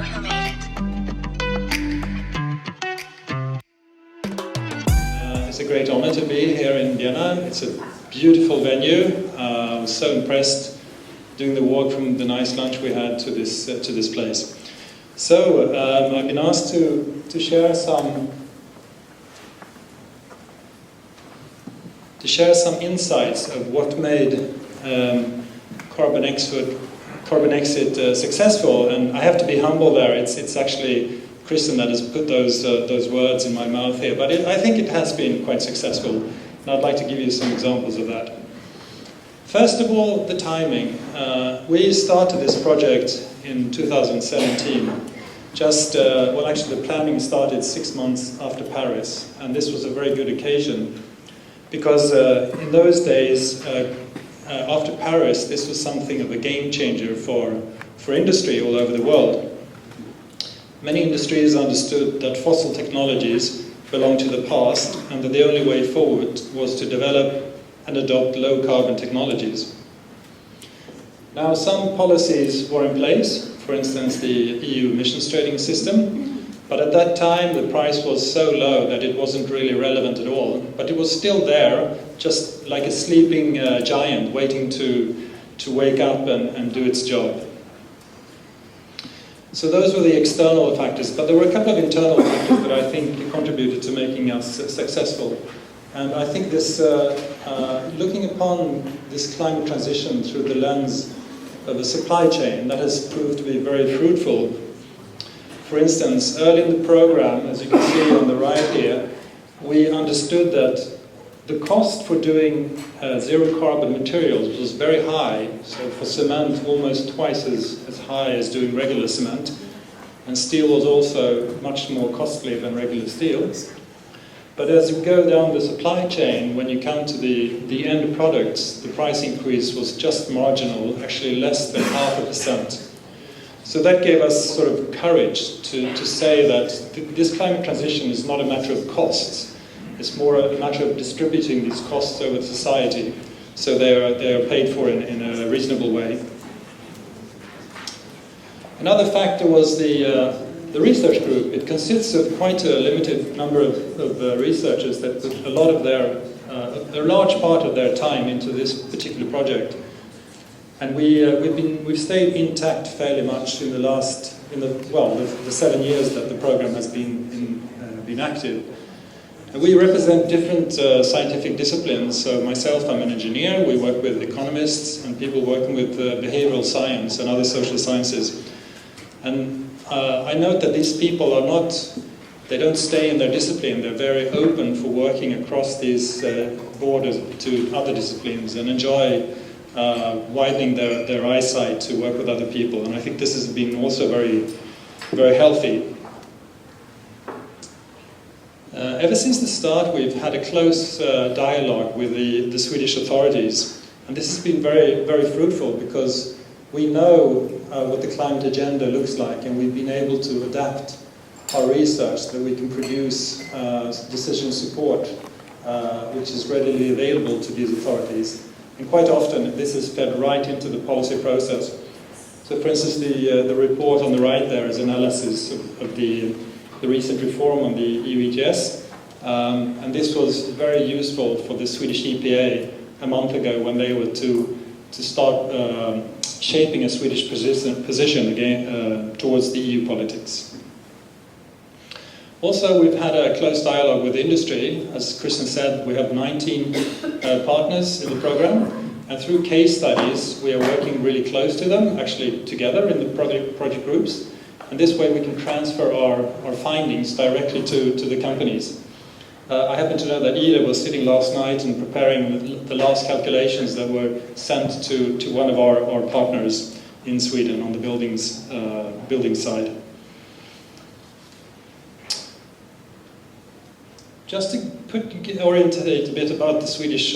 who made it. It's a great honor to be here in Vienna. It's a beautiful venue. I was so impressed doing the walk from the nice lunch we had to this place. So I've been asked to share some insights of what made carbon exit successful, and I have to be humble there. It's actually Kristen that has put those words in my mouth here, but I think it has been quite successful, and I'd like to give you some examples of that. First of all, the timing. We started this project in 2017. Actually the planning started 6 months after Paris, and this was a very good occasion because in those days, after Paris, this was something of a game changer for industry all over the world. Many industries understood that fossil technologies belonged to the past and that the only way forward was to develop and adopt low-carbon technologies. Now, some policies were in place, for instance, the EU emissions trading system, but at that time the price was so low that it wasn't really relevant at all. But it was still there, just like a sleeping giant waiting to wake up and do its job. So those were the external factors, but there were a couple of internal factors that I think contributed to making us successful. And I think this, looking upon this climate transition through the lens of a supply chain, that has proved to be very fruitful. For instance, early in the program, as you can see on the right here, we understood that the cost for doing zero carbon materials was very high. So for cement, almost twice as high as doing regular cement. And steel was also much more costly than regular steel. But as you go down the supply chain, when you come to the end products, the price increase was just marginal, actually less than 0.5%. So that gave us sort of courage to say that this climate transition is not a matter of costs. It's more a matter of distributing these costs over society, so they are paid for in a reasonable way. Another factor was the research group. It consists of quite a limited number of researchers that put a large part of their time into this particular project. And we've stayed intact fairly much in the 7 years that the program has been active. And we represent different scientific disciplines. So myself, I'm an engineer. We work with economists and people working with behavioral science and other social sciences. And I note that these people they don't stay in their discipline. They're very open for working across these borders to other disciplines and enjoy widening their eyesight to work with other people. And I think this has been also very, very healthy. Ever since the start, we've had a close dialogue with the Swedish authorities. And this has been very, very fruitful because we know what the climate agenda looks like, and we've been able to adapt our research so that we can produce decision support, which is readily available to these authorities. And quite often, this is fed right into the policy process. So, for instance, the report on the right there is analysis of the recent reform on the EU ETS, and this was very useful for the Swedish EPA a month ago when they were to start shaping a Swedish position again towards the EU politics. Also, we've had a close dialogue with industry. As Kristen said, we have 19 partners in the program, and through case studies, we are working really close to them, actually together in the project groups, and this way we can transfer our findings directly to the companies. I happen to know that Ida was sitting last night and preparing the last calculations that were sent to one of our partners in Sweden on the building side. Just to orientate a bit about the Swedish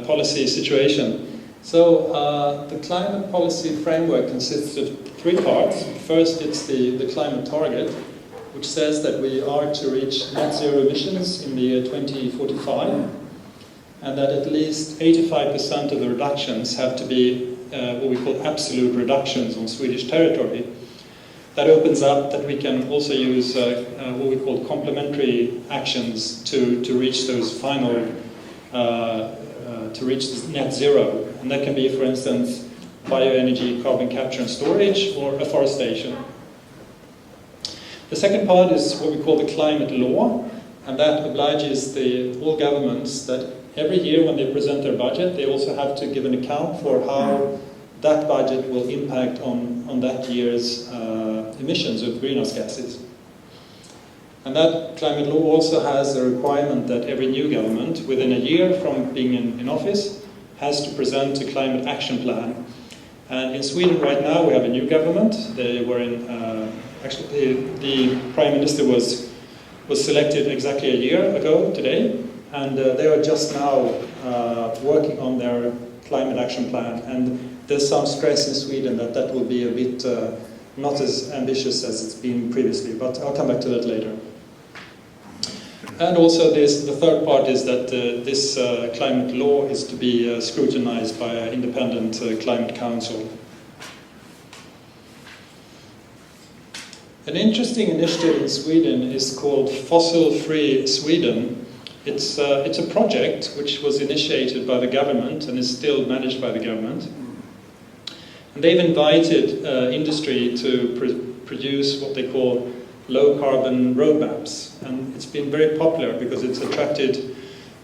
policy situation. So the climate policy framework consists of 3 parts. First, it's the climate target, which says that we are to reach net zero emissions in the year 2045, and that at least 85% of the reductions have to be what we call absolute reductions on Swedish territory. that opens up that we can also use what we call complementary actions to reach those final, to reach net zero. And that can be, for instance, bioenergy, carbon capture and storage, or afforestation. The second part is what we call the climate law, and that obliges all governments that every year when they present their budget, they also have to give an account for how that budget will impact on that year's emissions of greenhouse gases. And that climate law also has a requirement that every new government, within a year from being in office, has to present a climate action plan. And in Sweden right now we have a new government. They were actually the Prime Minister was selected exactly a year ago today, and they are just now working on their climate action plan. And there's some stress in Sweden that will be a bit not as ambitious as it's been previously, but I'll come back to that later. And also the third part is that this climate law is to be scrutinized by an independent climate council. An interesting initiative in Sweden is called Fossil-Free Sweden. It's a project which was initiated by the government and is still managed by the government. And they've invited industry to produce what they call low-carbon roadmaps. And it's been very popular because it's attracted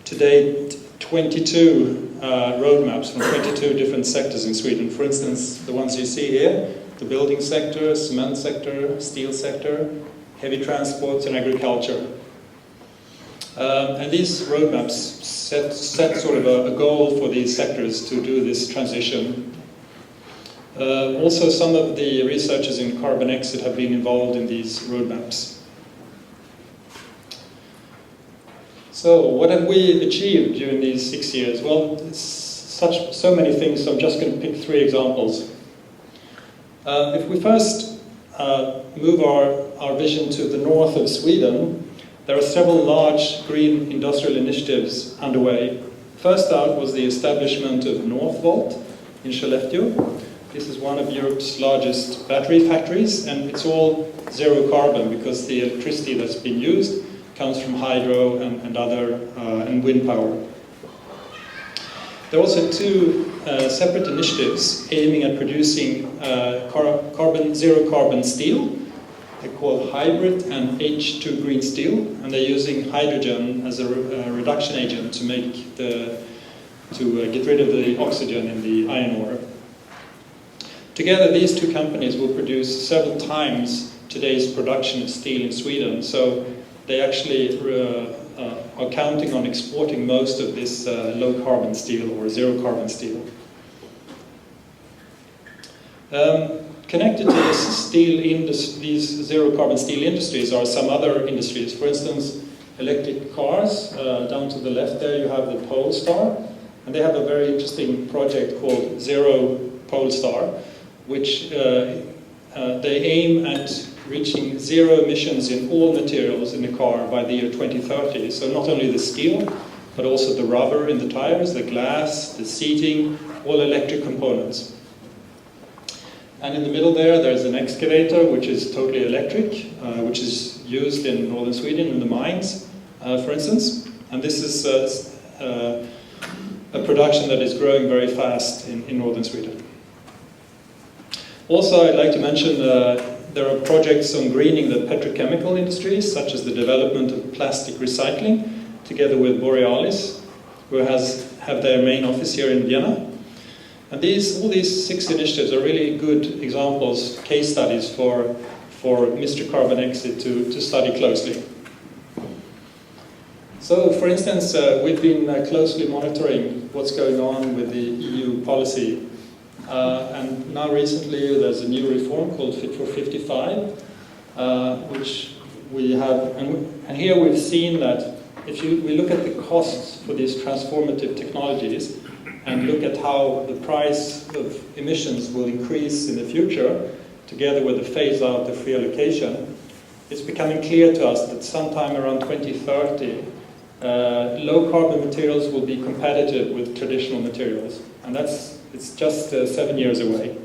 to date 22 roadmaps from 22 different sectors in Sweden. For instance, the ones you see here, the building sector, cement sector, steel sector, heavy transports and agriculture. And these roadmaps set sort of a goal for these sectors to do this transition. Also, some of the researchers in carbon exit have been involved in these roadmaps. So, what have we achieved during these 6 years? Well, so many things, so I'm just going to pick 3 examples. If we first move our vision to the north of Sweden, there are several large green industrial initiatives underway. First out was the establishment of Northvolt in Skellefteå. This is one of Europe's largest battery factories, and it's all zero carbon because the electricity that's been used comes from hydro and wind power. There are also 2 separate initiatives aiming at producing zero carbon steel. They're called hybrid and H2 green steel, and they're using hydrogen as a reduction agent to get rid of the oxygen in the iron ore. Together, these 2 companies will produce several times today's production of steel in Sweden, so they actually are counting on exporting most of this low-carbon steel or zero-carbon steel. Connected to this these zero-carbon steel industries are some other industries. For instance, electric cars. Down to the left there you have the Polestar, and they have a very interesting project called Zero Polestar, which they aim at reaching zero emissions in all materials in the car by the year 2030. So not only the steel, but also the rubber in the tires, the glass, the seating, all electric components. And in the middle there's an excavator, which is totally electric, which is used in northern Sweden in the mines, for instance. And this is a production that is growing very fast in northern Sweden. Also, I'd like to mention there are projects on greening the petrochemical industries, such as the development of plastic recycling, together with Borealis, who have their main office here in Vienna. And all these 6 initiatives are really good examples, case studies for Mistra Carbon Exit to study closely. So, for instance, we've been closely monitoring what's going on with the EU policy. And now recently there's a new reform called Fit for 55, which we have, and here we've seen that if we look at the costs for these transformative technologies and look at how the price of emissions will increase in the future, together with the phase out of free allocation, it's becoming clear to us that sometime around 2030, low carbon materials will be competitive with traditional materials, and it's just 7 years away.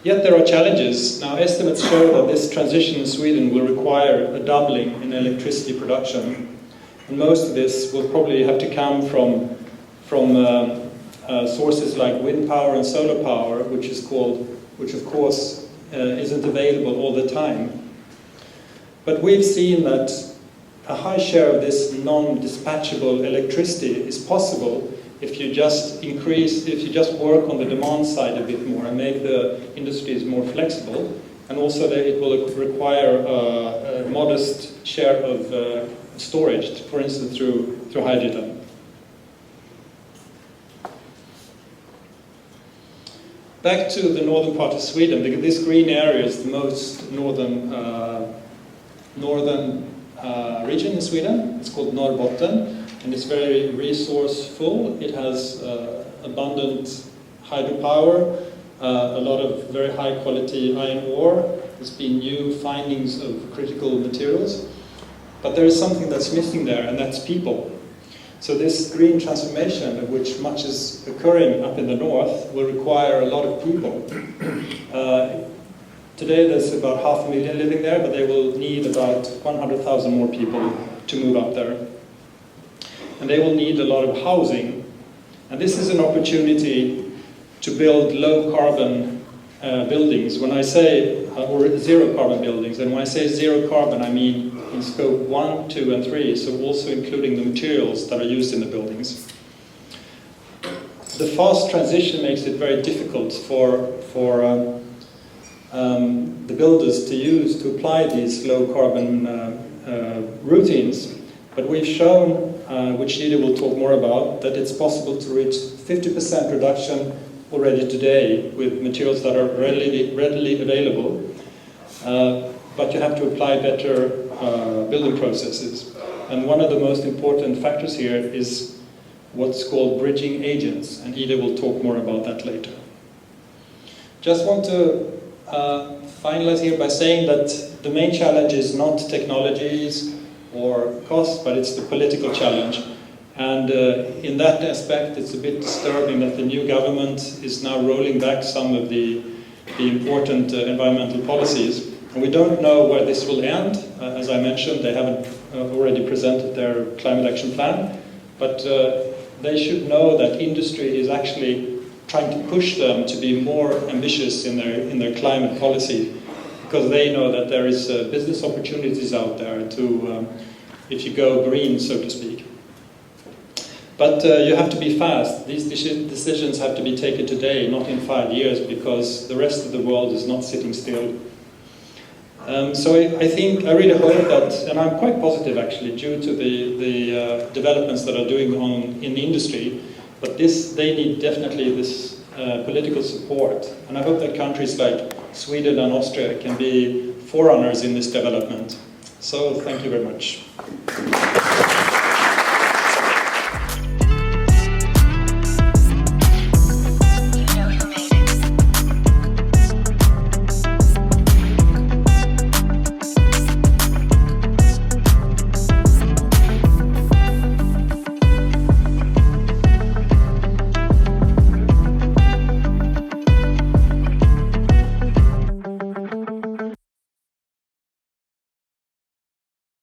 Yet there are challenges. Now, estimates show that this transition in Sweden will require a doubling in electricity production. And most of this will probably have to come from sources like wind power and solar power, which of course isn't available all the time. But we've seen that a high share of this non-dispatchable electricity is possible if you just work on the demand side a bit more and make the industries more flexible, and also that it will require a modest share of storage, for instance through hydrogen. Back to the northern part of Sweden, this green area is the most northern region in Sweden. It's called Norrbotten, and it's very resourceful. It has abundant hydropower, a lot of very high quality iron ore. There's been new findings of critical materials. But there is something that's missing there, and that's people. So this green transformation, of which much is occurring up in the north, will require a lot of people. Today there's about 500,000 living there, but they will need about 100,000 more people to move up there. And they will need a lot of housing. And this is an opportunity to build low carbon buildings. When I say, or zero carbon buildings, and when I say zero carbon, I mean in scope 1, 2, and 3, so also including the materials that are used in the buildings. The fast transition makes it very difficult for the builders to apply these low carbon routines, but we've shown, which Ida will talk more about, that it's possible to reach 50% reduction already today with materials that are readily available, but you have to apply better building processes. And one of the most important factors here is what's called bridging agents, and Ida will talk more about that later. Just want to finalize here by saying that the main challenge is not technologies or costs, but it's the political challenge. And in that aspect, it's a bit disturbing that the new government is now rolling back some of the important environmental policies. And we don't know where this will end. As I mentioned, they haven't already presented their climate action plan, but they should know that industry is actually trying to push them to be more ambitious in their climate policy, because they know that there is business opportunities out there to, if you go green, so to speak. But you have to be fast. These decisions have to be taken today, not in 5 years, because the rest of the world is not sitting still. So I really hope that, and I'm quite positive actually, due to the developments that are doing in the industry, but they need definitely this political support. And I hope that countries like Sweden and Austria can be forerunners in this development. So thank you very much.